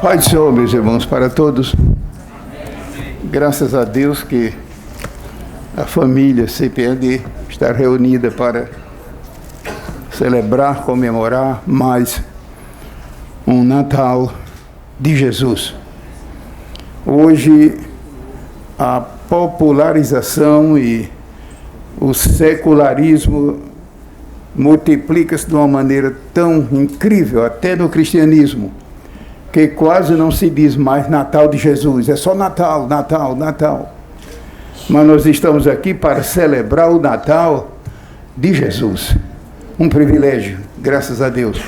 Pai do Senhor, meus irmãos, para todos. Graças a Deus que a família CPAD está reunida para celebrar, comemorar mais um Natal de Jesus. Hoje, a popularização e o secularismo multiplica-se de uma maneira tão incrível, até no cristianismo, que quase não se diz mais Natal de Jesus, é só Natal, Natal, Natal. Mas nós estamos aqui para celebrar o Natal de Jesus. Um privilégio, graças a Deus.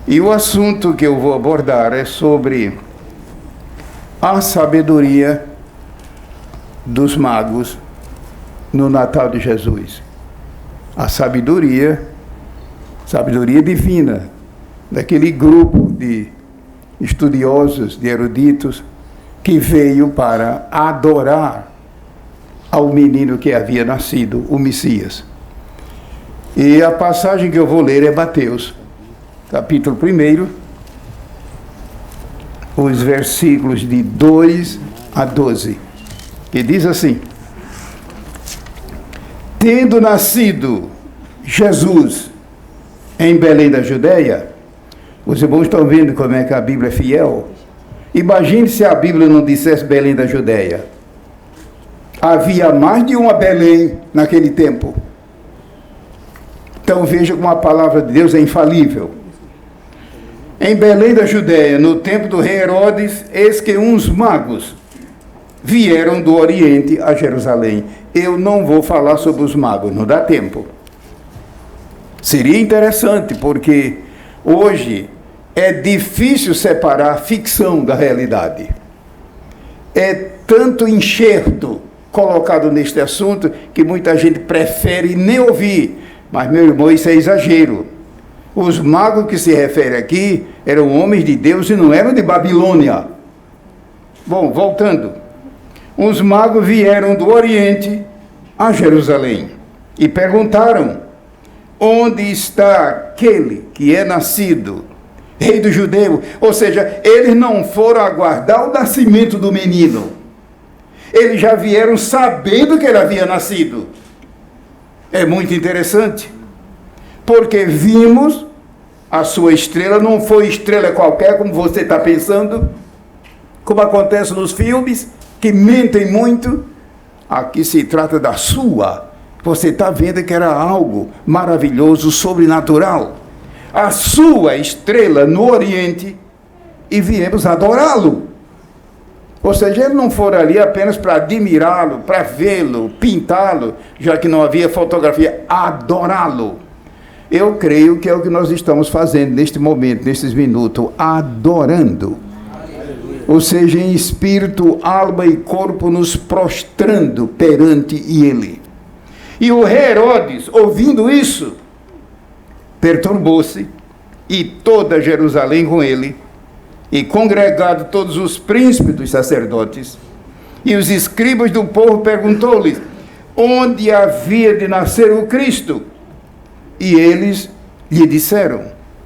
E o assunto que eu vou abordar é sobre a sabedoria dos magos no Natal de Jesus. A sabedoria divina, daquele grupo de estudiosos, de eruditos, que veio para adorar ao menino que havia nascido, o Messias. E a passagem que eu vou ler é Mateus, capítulo 1, os versículos de 2 a 12, que diz assim: Tendo nascido Jesus em Belém da Judeia. Os irmãos estão vendo como é que a Bíblia é fiel? Imagine se a Bíblia não dissesse Belém da Judeia. Havia mais de uma Belém naquele tempo. Então veja como a palavra de Deus é infalível. Em Belém da Judeia, no tempo do rei Herodes, eis que uns magos vieram do Oriente a Jerusalém. Eu não vou falar sobre os magos, não dá tempo. Seria interessante, porque hoje é difícil separar a ficção da realidade. É tanto enxerto colocado neste assunto que muita gente prefere nem ouvir. Mas, meu irmão, isso é exagero. Os magos que se refere aqui eram homens de Deus e não eram de Babilônia. Bom, voltando. Os magos vieram do Oriente a Jerusalém e perguntaram: onde está aquele que é nascido rei dos judeus? Ou seja, eles não foram aguardar o nascimento do menino. Eles já vieram sabendo que ele havia nascido. É muito interessante, porque vimos a sua estrela, não foi estrela qualquer, como você está pensando, como acontece nos filmes, que mentem muito. Aqui se trata da sua. Você está vendo que era algo maravilhoso, sobrenatural. A sua estrela no Oriente, e viemos adorá-lo. Ou seja, eles não foram ali apenas para admirá-lo, para vê-lo, pintá-lo, já que não havia fotografia, adorá-lo. Eu creio que é o que nós estamos fazendo neste momento, nesses minutos, adorando. Ou seja, em espírito, alma e corpo, nos prostrando perante ele. E o rei Herodes, ouvindo isso, perturbou-se, e toda Jerusalém com ele, e congregado todos os príncipes dos sacerdotes, e os escribas do povo, perguntou-lhes onde havia de nascer o Cristo. E eles lhe disseram: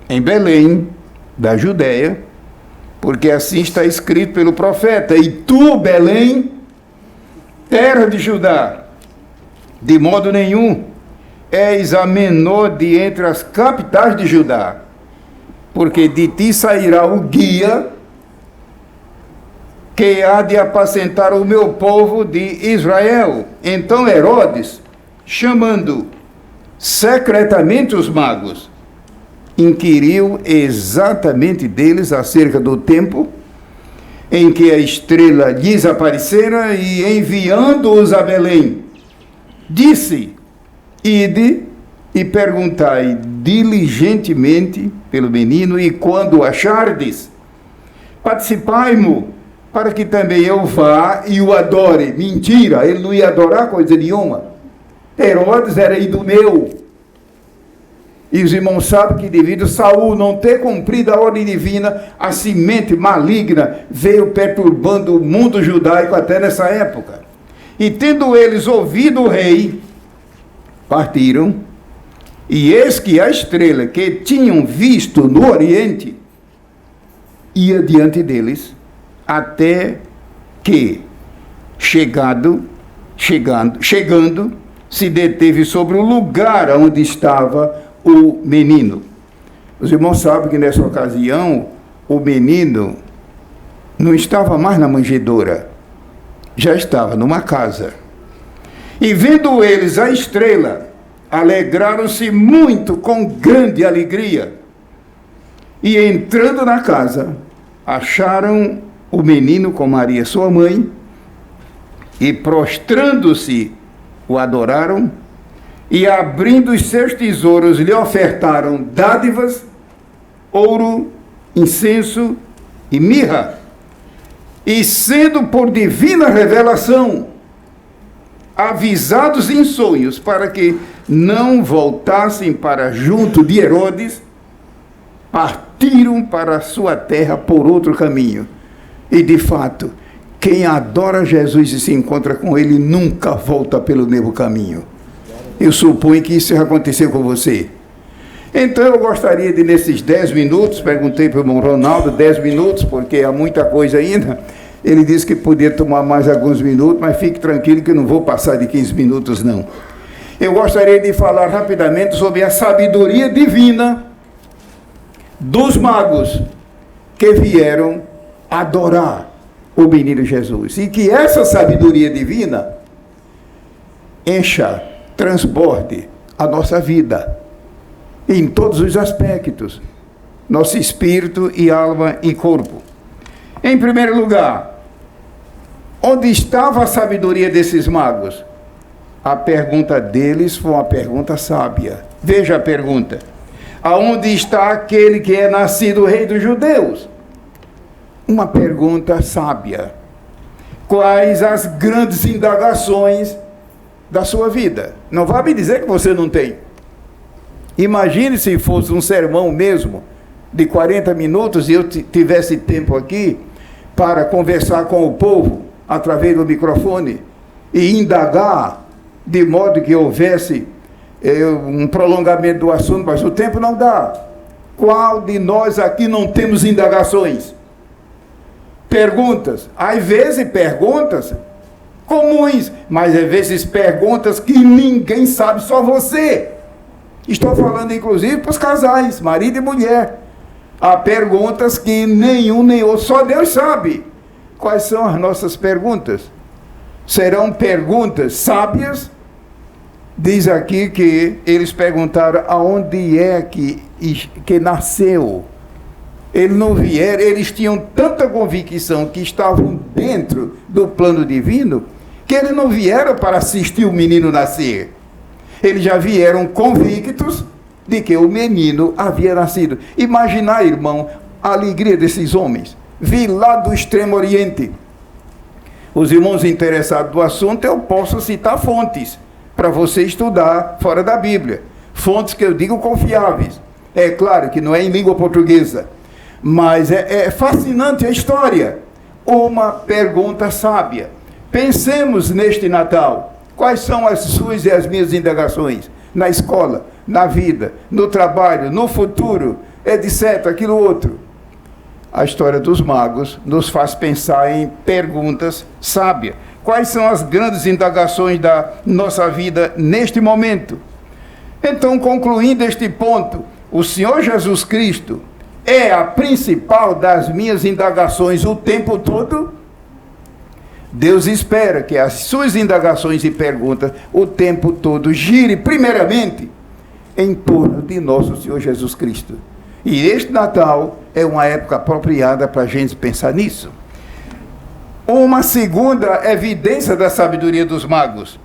em Belém da Judeia, porque assim está escrito pelo profeta: e tu, Belém, terra de Judá, de modo nenhum és a menor de entre as capitais de Judá, porque de ti sairá o guia que há de apacentar o meu povo de Israel. Então Herodes, chamando secretamente os magos, inquiriu exatamente deles acerca do tempo em que a estrela lhes aparecera, e enviando-os a Belém, disse: ide e perguntai diligentemente pelo menino, e quando o achardes, participai-mo, para que também eu vá e o adore. Mentira, ele não ia adorar coisa nenhuma. Herodes era idumeu. E os irmãos sabem que devido a Saul não ter cumprido a ordem divina, a semente maligna veio perturbando o mundo judaico até nessa época. E tendo eles ouvido o rei, partiram, e eis que a estrela que tinham visto no Oriente ia diante deles, até que, chegando, se deteve sobre o lugar onde estava o menino. Os irmãos sabem que nessa ocasião, o menino não estava mais na manjedoura, já estava numa casa. E vendo eles a estrela, alegraram-se muito com grande alegria. E entrando na casa, acharam o menino com Maria, sua mãe, e prostrando-se, o adoraram, e abrindo os seus tesouros, lhe ofertaram dádivas, ouro, incenso e mirra. E sendo por divina revelação avisados em sonhos para que não voltassem para junto de Herodes, partiram para a sua terra por outro caminho. E de fato, quem adora Jesus e se encontra com ele nunca volta pelo mesmo caminho. Eu suponho que isso já aconteceu com você. Então eu gostaria de, nesses 10 minutos, perguntei para o irmão Ronaldo, 10 minutos, porque há muita coisa ainda. Ele disse que podia tomar mais alguns minutos, mas fique tranquilo que eu não vou passar de 15 minutos, não. Eu gostaria de falar rapidamente sobre a sabedoria divina dos magos que vieram adorar o menino Jesus. E que essa sabedoria divina encha, transborde a nossa vida, em todos os aspectos, nosso espírito e alma e corpo. Em primeiro lugar, onde estava a sabedoria desses magos? A pergunta deles foi uma pergunta sábia. Veja a pergunta: aonde está aquele que é nascido rei dos judeus? Uma pergunta sábia. Quais as grandes indagações da sua vida? Não vá me dizer que você não tem. Imagine se fosse um sermão mesmo, de 40 minutos, e eu tivesse tempo aqui para conversar com o povo através do microfone e indagar, de modo que houvesse um prolongamento do assunto, mas o tempo não dá. Qual de nós aqui não temos indagações? Perguntas, às vezes perguntas comuns, mas às vezes perguntas que ninguém sabe, só você. Estou falando inclusive para os casais, marido e mulher. Há perguntas que nenhum nem outro, só Deus sabe. Quais são as nossas perguntas? Serão perguntas sábias? Diz aqui que eles perguntaram aonde é que nasceu. Eles não vieram, eles tinham tanta convicção que estavam dentro do plano divino, que eles não vieram para assistir o menino nascer. Eles já vieram convictos de que o menino havia nascido. Imaginar, irmão, a alegria desses homens. Vi lá do Extremo Oriente. Os irmãos interessados do assunto, eu posso citar fontes para você estudar fora da Bíblia. Fontes que eu digo confiáveis. É claro que não é em língua portuguesa, mas é fascinante a história. Uma pergunta sábia. Pensemos neste Natal. Quais são as suas e as minhas indagações? Na escola, na vida, no trabalho, no futuro, etc., aquilo outro. A história dos magos nos faz pensar em perguntas sábias. Quais são as grandes indagações da nossa vida neste momento? Então, concluindo este ponto, o Senhor Jesus Cristo é a principal das minhas indagações o tempo todo. Deus espera que as suas indagações e perguntas o tempo todo gire primeiramente em torno de nosso Senhor Jesus Cristo. E este Natal é uma época apropriada para a gente pensar nisso. Uma segunda evidência da sabedoria dos magos.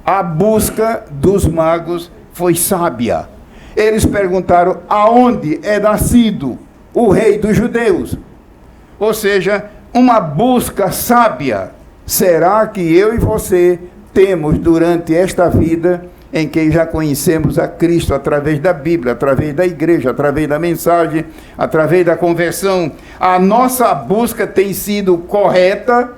A busca dos magos foi sábia. Eles perguntaram aonde é nascido o rei dos judeus. Ou seja, uma busca sábia. Será que eu e você temos durante esta vida em que já conhecemos a Cristo através da Bíblia, através da igreja, através da mensagem, através da conversão, a nossa busca tem sido correta?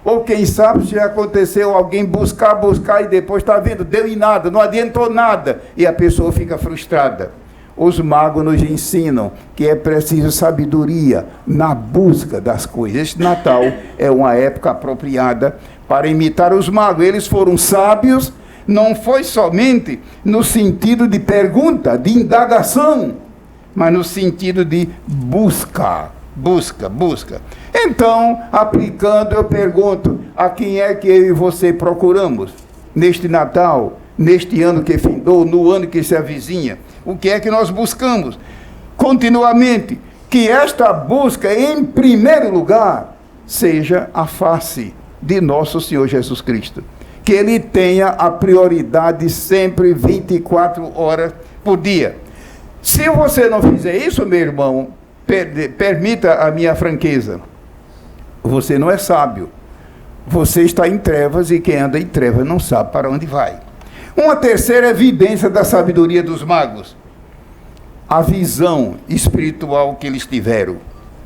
Ou quem sabe se aconteceu alguém buscar e depois está vendo, deu em nada, não adiantou nada, e a pessoa fica frustrada. os magos nos ensinam que é preciso sabedoria na busca das coisas. Este Natal é uma época apropriada para imitar os magos. Eles foram sábios, não foi somente no sentido de pergunta, de indagação, mas no sentido de busca. Então, aplicando, eu pergunto, a quem é que eu e você procuramos neste Natal, neste ano que findou, no ano que se avizinha? O que é que nós buscamos? Continuamente, que esta busca, em primeiro lugar, seja a face de nosso Senhor Jesus Cristo. Que Ele tenha a prioridade sempre 24 horas por dia. Se você não fizer isso, meu irmão, permita a minha franqueza, você não é sábio. Você está em trevas e quem anda em trevas não sabe para onde vai. Uma terceira evidência da sabedoria dos magos: a visão espiritual que eles tiveram.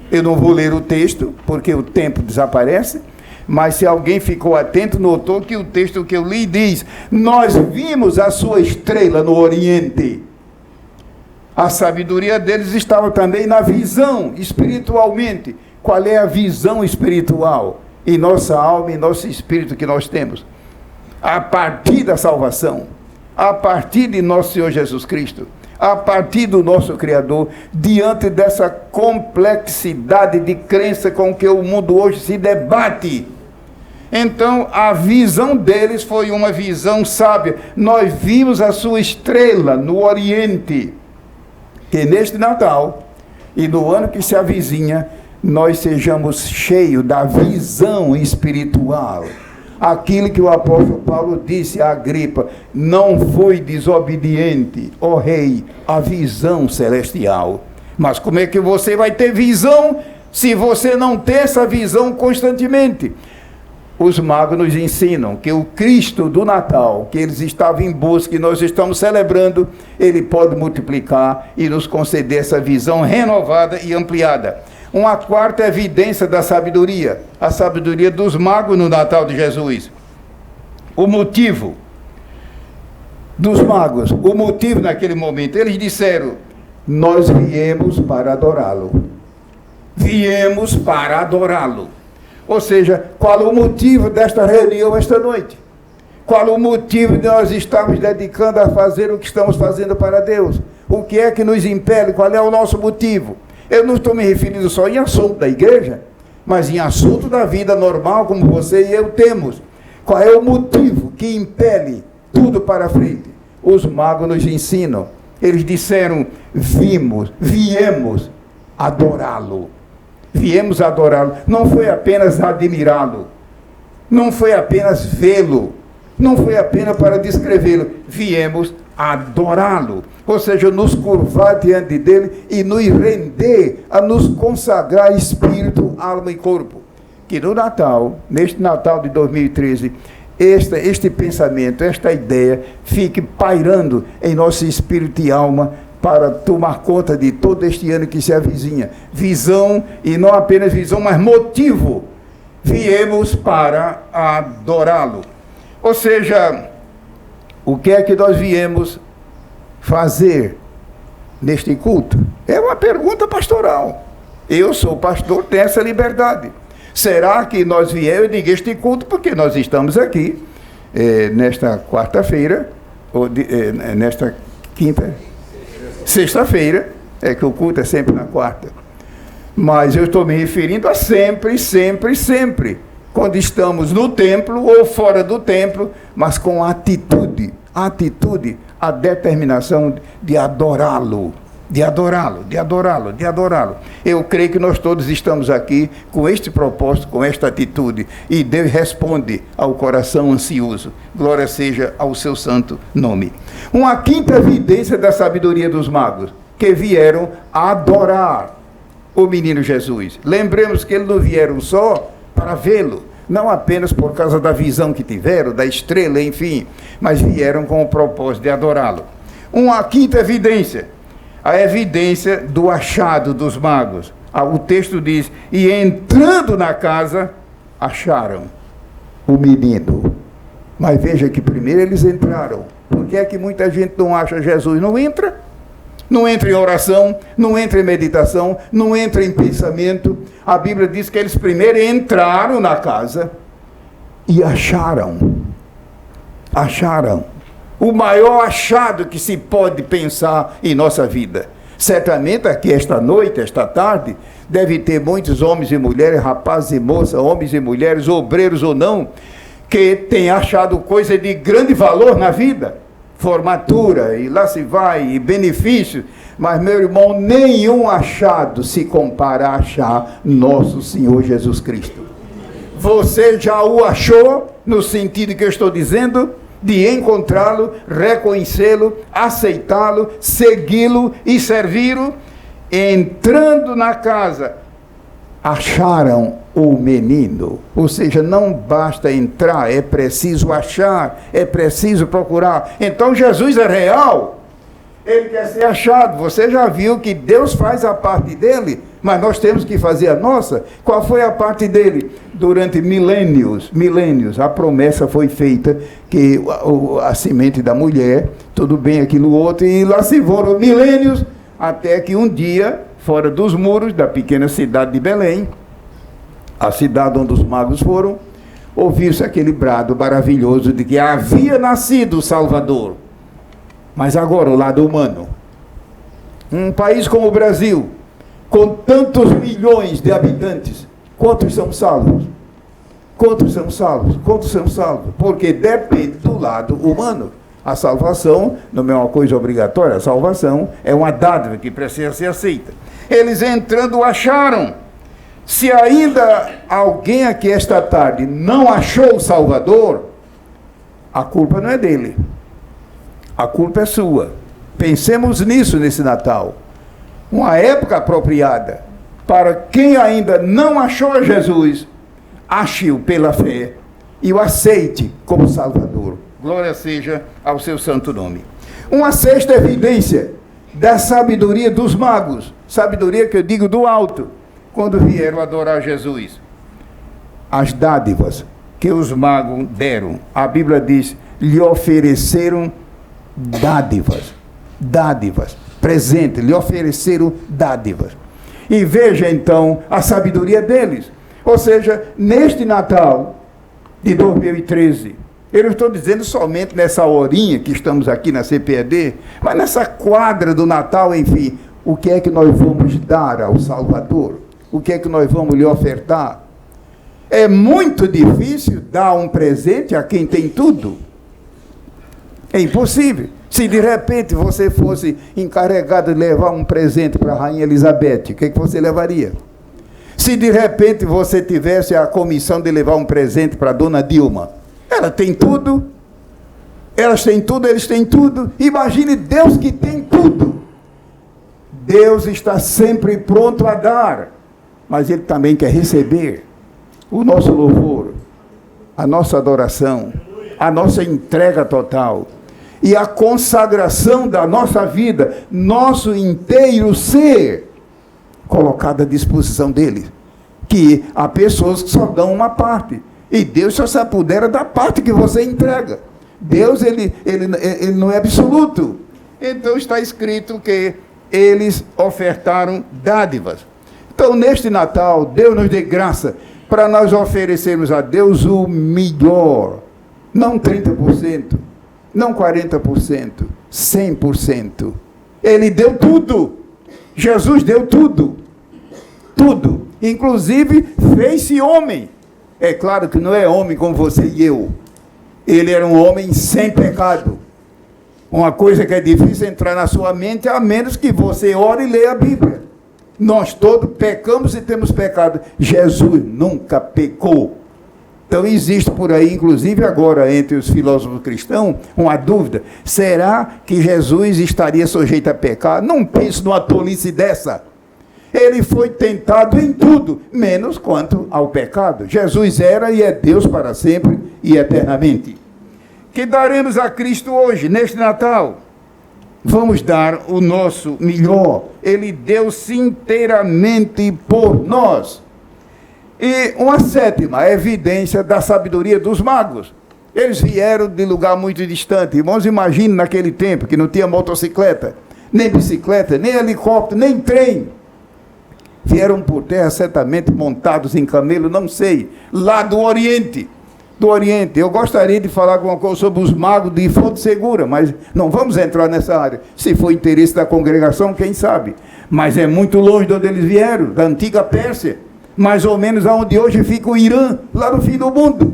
Eu não vou ler o texto, porque o tempo desaparece, mas se alguém ficou atento, notou que o texto que eu li diz: nós vimos a sua estrela no Oriente. A sabedoria deles estava também na visão, espiritualmente. Qual é a visão espiritual em nossa alma e nosso espírito que nós temos? A partir da salvação, a partir de nosso Senhor Jesus Cristo, a partir do nosso Criador, diante dessa complexidade de crença com que o mundo hoje se debate. Então, a visão deles foi uma visão sábia. Nós vimos a sua estrela no Oriente. Que neste Natal e no ano que se avizinha, nós sejamos cheios da visão espiritual. Aquilo que o apóstolo Paulo disse a Agripa: não fui desobediente, ó rei, à visão celestial. Mas como é que você vai ter visão se você não tem essa visão constantemente? Os magos nos ensinam que o Cristo do Natal, que eles estavam em busca e nós estamos celebrando, Ele pode multiplicar e nos conceder essa visão renovada e ampliada. Uma quarta evidência da sabedoria, a sabedoria dos magos no Natal de Jesus. O motivo dos magos, o motivo naquele momento, eles disseram: nós viemos para adorá-lo. Viemos para adorá-lo. Ou seja, qual o motivo desta reunião esta noite? Qual o motivo de nós estarmos dedicando a fazer o que estamos fazendo para Deus? O que é que nos impele? Qual é o nosso motivo? Eu não estou me referindo só em assunto da igreja, mas em assunto da vida normal, como você e eu temos. Qual é o motivo que impele tudo para frente? Os magos nos ensinam. Eles disseram: viemos adorá-lo. Viemos adorá-lo. Não foi apenas admirá-lo, não foi apenas vê-lo, não foi apenas para descrevê-lo. Viemos adorá-lo, ou seja, nos curvar diante dele e nos render a nos consagrar espírito, alma e corpo. Que no Natal, neste Natal de 2013, este pensamento, esta ideia fique pairando em nosso espírito e alma, para tomar conta de todo este ano que se avizinha. Visão, e não apenas visão, mas motivo. Viemos para adorá-lo. Ou seja, o que é que nós viemos fazer neste culto? É uma pergunta pastoral. Eu sou pastor, tenho essa liberdade. Será que nós viemos, eu digo este culto, porque nós estamos aqui, nesta quarta-feira, nesta quinta... Sexta-feira, é que o culto é sempre na quarta. Mas eu estou me referindo a sempre, sempre, sempre. Quando estamos no templo ou fora do templo, mas com atitude, a determinação de adorá-lo. De adorá-lo, de adorá-lo, de adorá-lo. Eu creio que nós todos estamos aqui com este propósito, com esta atitude. E Deus responde ao coração ansioso. Glória seja ao seu santo nome. Uma quinta evidência da sabedoria dos magos, que vieram adorar o menino Jesus. Lembremos que eles não vieram só para vê-lo, não apenas por causa da visão que tiveram, da estrela, enfim, mas vieram com o propósito de adorá-lo. Uma quinta evidência, a evidência do achado dos magos. O texto diz: e entrando na casa, acharam o menino. Mas veja que primeiro eles entraram. Por que é que muita gente não acha Jesus? Não entra. não entra em oração, não entra em meditação, não entra em pensamento. A Bíblia diz que eles primeiro entraram na casa e acharam o maior achado que se pode pensar em nossa vida. Certamente aqui esta noite, esta tarde, deve ter muitos homens e mulheres, rapazes e moças, homens e mulheres, obreiros ou não, que têm achado coisa de grande valor na vida. Formatura, e lá se vai, e benefícios. Mas, meu irmão, nenhum achado se compara a achar nosso Senhor Jesus Cristo. Você já o achou, no sentido que eu estou dizendo, de encontrá-lo, reconhecê-lo, aceitá-lo, segui-lo e servi-lo. Entrando na casa, acharam o menino. Ou seja, não basta entrar, é preciso achar, é preciso procurar. Então Jesus é real, ele quer ser achado. Você já viu que Deus faz a parte dele, mas nós temos que fazer a nossa. Qual foi a parte dele? Durante milênios, a promessa foi feita que a semente da mulher, tudo bem aquilo outro, e lá se foram milênios, até que um dia, fora dos muros da pequena cidade de Belém, a cidade onde os magos foram, ouviu-se aquele brado maravilhoso de que havia nascido o Salvador. Mas agora o lado humano. Um país como o Brasil, com tantos milhões de habitantes, quantos são salvos? Quantos são salvos? Quantos são salvos? Porque depende do lado humano. A salvação não é uma coisa obrigatória, a salvação é uma dádiva que precisa ser aceita. Eles entrando acharam. Se ainda alguém aqui esta tarde não achou o Salvador, a culpa não é dele. A culpa é sua. Pensemos nisso nesse Natal. Uma época apropriada para quem ainda não achou Jesus, ache-o pela fé e o aceite como Salvador. Glória seja ao seu santo nome. Uma sexta evidência da sabedoria dos magos, sabedoria que eu digo do alto, quando vieram adorar Jesus. As dádivas que os magos deram, a Bíblia diz, lhe ofereceram dádivas, presente, lhe ofereceram dádivas. E veja então a sabedoria deles. Ou seja, neste Natal de 2013, eu não estou dizendo somente nessa horinha que estamos aqui na CPED, mas nessa quadra do Natal, enfim, o que é que nós vamos dar ao Salvador? O que é que nós vamos lhe ofertar? É muito difícil dar um presente a quem tem tudo. É impossível. Se de repente você fosse encarregado de levar um presente para a Rainha Elizabeth, o que é que você levaria? Se de repente você tivesse a comissão de levar um presente para a Dona Dilma, ela tem tudo, elas têm tudo, eles têm tudo. Imagine Deus que tem tudo. Deus está sempre pronto a dar, mas Ele também quer receber o nosso louvor, a nossa adoração, a nossa entrega total e a consagração da nossa vida, nosso inteiro ser colocado à disposição dele. Que há pessoas que só dão uma parte, e Deus só se apodera da parte que você entrega. Deus, ele não é absoluto. Então está escrito que eles ofertaram dádivas. Então, neste Natal, Deus nos dê graça para nós oferecermos a Deus o melhor. Não 30%, não 40%, 100%. Ele deu tudo. Jesus deu tudo. Tudo. Inclusive, fez-se homem. É claro que não é homem como você e eu. Ele era um homem sem pecado. Uma coisa que é difícil entrar na sua mente, a menos que você ore e leia a Bíblia. Nós todos pecamos e temos pecado. Jesus nunca pecou. Então existe por aí, inclusive agora, entre os filósofos cristãos, uma dúvida. Será que Jesus estaria sujeito a pecar? Não pense numa tolice dessa. Ele foi tentado em tudo, menos quanto ao pecado. Jesus era e é Deus para sempre e eternamente. Que daremos a Cristo hoje, neste Natal? Vamos dar o nosso melhor. Ele deu-se inteiramente por nós. E uma sétima evidência da sabedoria dos magos. Eles vieram de lugar muito distante. Irmãos, imagine naquele tempo que não tinha motocicleta. nem bicicleta, nem helicóptero, nem trem. Vieram por terra certamente montados em camelo, não sei, lá do Oriente. Do Oriente. Eu gostaria de falar alguma coisa sobre os magos de Fonte Segura, mas não vamos entrar nessa área. Se for interesse da congregação, quem sabe. Mas é muito longe de onde eles vieram, da antiga Pérsia, mais ou menos aonde hoje fica o Irã, lá no fim do mundo.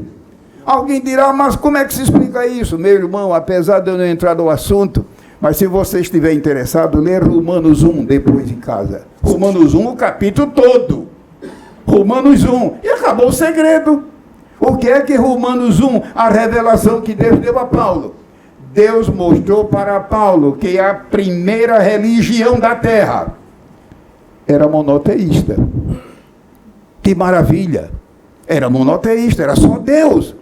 Alguém dirá, mas como é que se explica isso? Meu irmão, apesar de eu não entrar no assunto, mas se você estiver interessado, lê Romanos 1 depois em casa. Romanos 1, o capítulo todo. Romanos 1. E acabou o segredo. O que é que Romanos 1, a revelação que Deus deu a Paulo? Deus mostrou para Paulo que a primeira religião da terra era monoteísta. Que maravilha! Era monoteísta, era só Deus.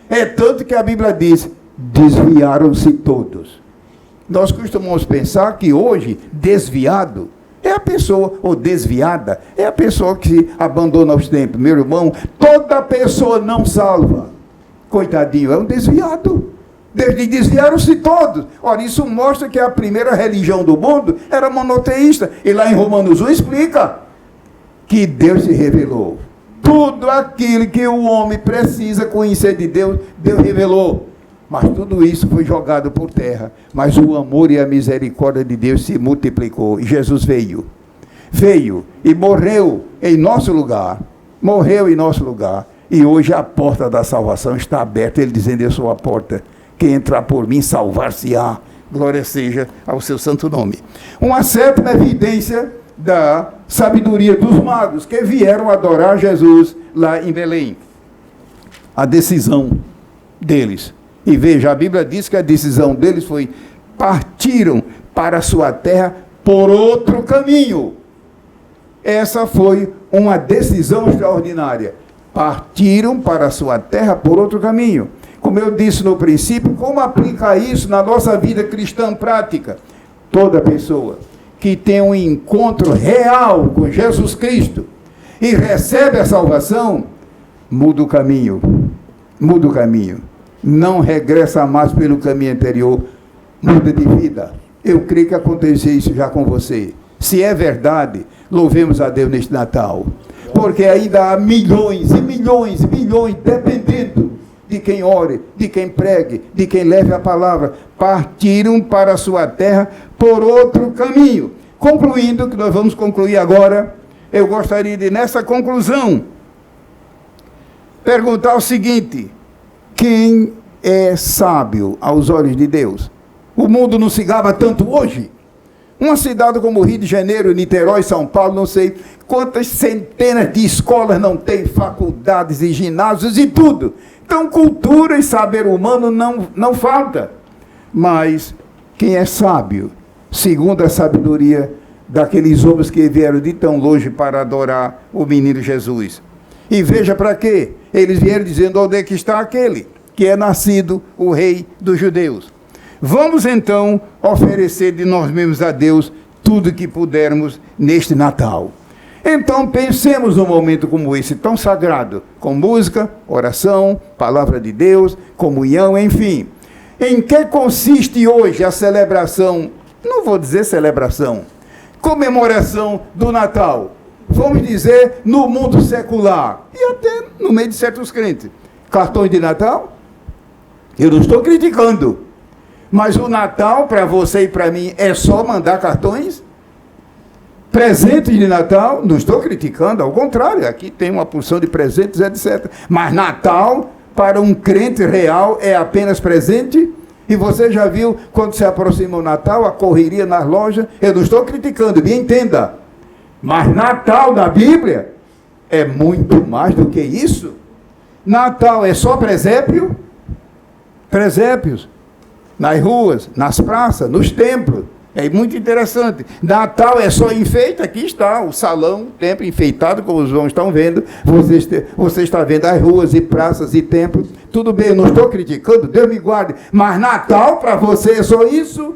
É tanto que a Bíblia diz, desviaram-se todos. Nós costumamos pensar que hoje, desviado, é a pessoa, ou desviada, é a pessoa que se abandona os tempos. Meu irmão, toda pessoa não salva. Coitadinho, é um desviado. Desviaram-se todos. Ora, isso mostra que a primeira religião do mundo era monoteísta. E lá em Romanos 1 explica que Deus se revelou. Tudo aquilo que o homem precisa conhecer de Deus, Deus revelou. Mas tudo isso foi jogado por terra. Mas o amor e a misericórdia de Deus se multiplicou. E Jesus veio. Veio e morreu em nosso lugar. Morreu em nosso lugar. E hoje a porta da salvação está aberta. Ele dizendo, eu sou a porta. Quem entrar por mim, salvar-se-á. Glória seja ao seu santo nome. Uma certa evidência da sabedoria dos magos que vieram adorar Jesus lá em Belém. A decisão deles. E veja, a Bíblia diz que a decisão deles foi, partiram para a sua terra por outro caminho. Essa foi uma decisão extraordinária. Partiram para a sua terra por outro caminho. Como eu disse no princípio, como aplicar isso na nossa vida cristã prática? Toda pessoa que tem um encontro real com Jesus Cristo e recebe a salvação, muda o caminho. Muda o caminho. Não regressa mais pelo caminho anterior, muda de vida. Eu creio que aconteceu isso já com você. Se é verdade, louvemos a Deus neste Natal. Porque ainda há milhões e milhões e milhões, dependendo de quem ore, de quem pregue, de quem leve a palavra, partiram para a sua terra por outro caminho. Concluindo, que nós vamos concluir agora, eu gostaria de, nessa conclusão, perguntar o seguinte: quem é sábio aos olhos de Deus? O mundo não se gaba tanto hoje. Uma cidade como Rio de Janeiro, Niterói, São Paulo, não sei quantas centenas de escolas não tem, faculdades e ginásios e tudo. Então, cultura e saber humano não falta. Mas quem é sábio, segundo a sabedoria daqueles homens que vieram de tão longe para adorar o menino Jesus? E veja para quê? Eles vieram dizendo, onde é que está aquele que é nascido o rei dos judeus? Vamos então oferecer de nós mesmos a Deus tudo que pudermos neste Natal. Então pensemos num momento como esse, tão sagrado, com música, oração, palavra de Deus, comunhão, enfim. Em que consiste hoje a celebração, não vou dizer celebração, comemoração do Natal? Vamos dizer, no mundo secular, e até no meio de certos crentes. Cartões de Natal? Eu não estou criticando. Mas o Natal, para você e para mim, é só mandar cartões? Presentes de Natal? Não estou criticando, ao contrário, aqui tem uma porção de presentes, etc. Mas Natal, para um crente real, é apenas presente? E você já viu, quando se aproxima o Natal, a correria nas lojas? Eu não estou criticando, me entenda. Mas Natal da Bíblia é muito mais do que isso. Natal é só presépio? Presépios. Nas ruas, nas praças, nos templos. É muito interessante. Natal é só enfeite, aqui está o salão, o templo enfeitado, como os irmãos estão vendo. Você está vendo as ruas e praças e templos. Tudo bem, eu não estou criticando, Deus me guarde. Mas Natal para você é só isso?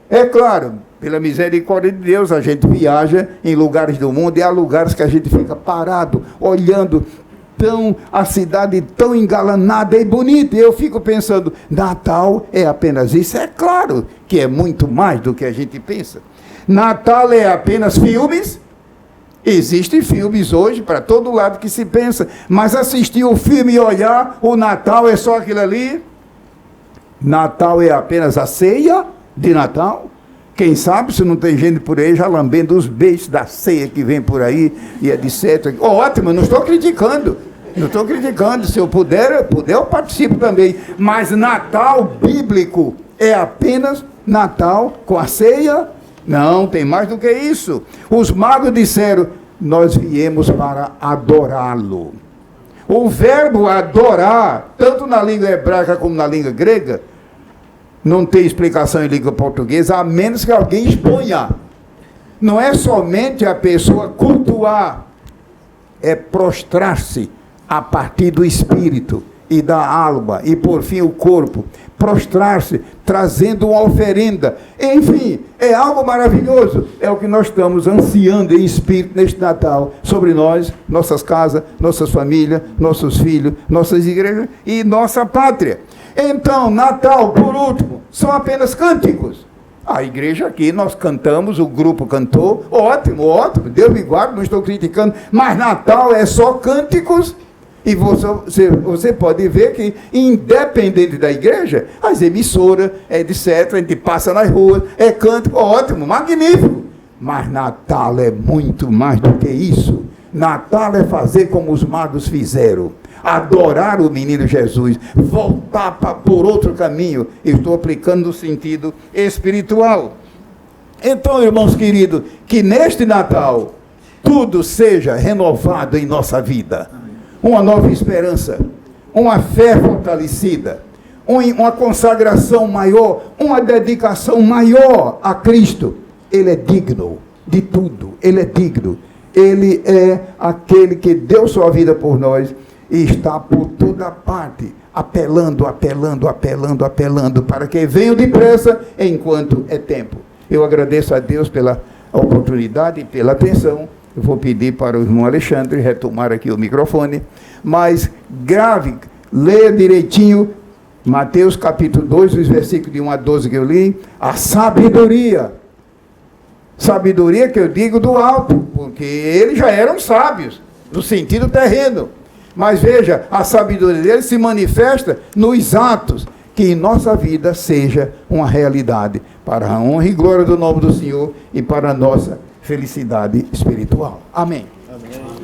É claro, pela misericórdia de Deus, a gente viaja em lugares do mundo e há lugares que a gente fica parado, olhando a cidade tão engalanada e bonita. E eu fico pensando, Natal é apenas isso? É claro que é muito mais do que a gente pensa. Natal é apenas filmes? Existem filmes hoje para todo lado que se pensa, mas assistir o filme e olhar, o Natal é só aquilo ali? Natal é apenas a ceia de Natal? Quem sabe se não tem gente por aí já lambendo os beijos da ceia que vem por aí e etc. Ótimo, não estou criticando. Não estou criticando. Se eu puder, eu participo também. Mas Natal bíblico é apenas Natal com a ceia? Não, tem mais do que isso. Os magos disseram, nós viemos para adorá-lo. O verbo adorar, tanto na língua hebraica como na língua grega, não tem explicação em língua portuguesa, a menos que alguém exponha. Não é somente a pessoa cultuar, é prostrar-se a partir do espírito e da alma, e por fim o corpo. Prostrar-se, trazendo uma oferenda. Enfim, é algo maravilhoso. É o que nós estamos ansiando em espírito neste Natal, sobre nós, nossas casas, nossas famílias, nossos filhos, nossas igrejas e nossa pátria. Então, Natal, por último, são apenas cânticos. A igreja aqui, nós cantamos, o grupo cantou, ótimo, ótimo, Deus me guarde, não estou criticando, mas Natal é só cânticos, e você pode ver que, independente da igreja, as emissoras, etc., a gente passa nas ruas, é cântico, ótimo, magnífico, mas Natal é muito mais do que isso. Natal é fazer como os magos fizeram, adorar o menino Jesus, voltar por outro caminho. Eu estou aplicando no sentido espiritual. Então, irmãos queridos, que neste Natal tudo seja renovado em nossa vida. Uma nova esperança, uma fé fortalecida, uma consagração maior, uma dedicação maior a Cristo. Ele é digno de tudo, Ele é digno. Ele é aquele que deu sua vida por nós e está por toda parte, apelando, para que venham depressa enquanto é tempo. Eu agradeço a Deus pela oportunidade e pela atenção. Eu vou pedir para o irmão Alexandre retomar aqui o microfone, mas grave, leia direitinho, Mateus capítulo 2, os versículos de 1 a 12 que eu li, a sabedoria. Sabedoria que eu digo do alto, porque eles já eram sábios, no sentido terreno. Mas veja, a sabedoria deles se manifesta nos atos, que em nossa vida seja uma realidade, para a honra e glória do nome do Senhor e para a nossa felicidade espiritual. Amém. Amém.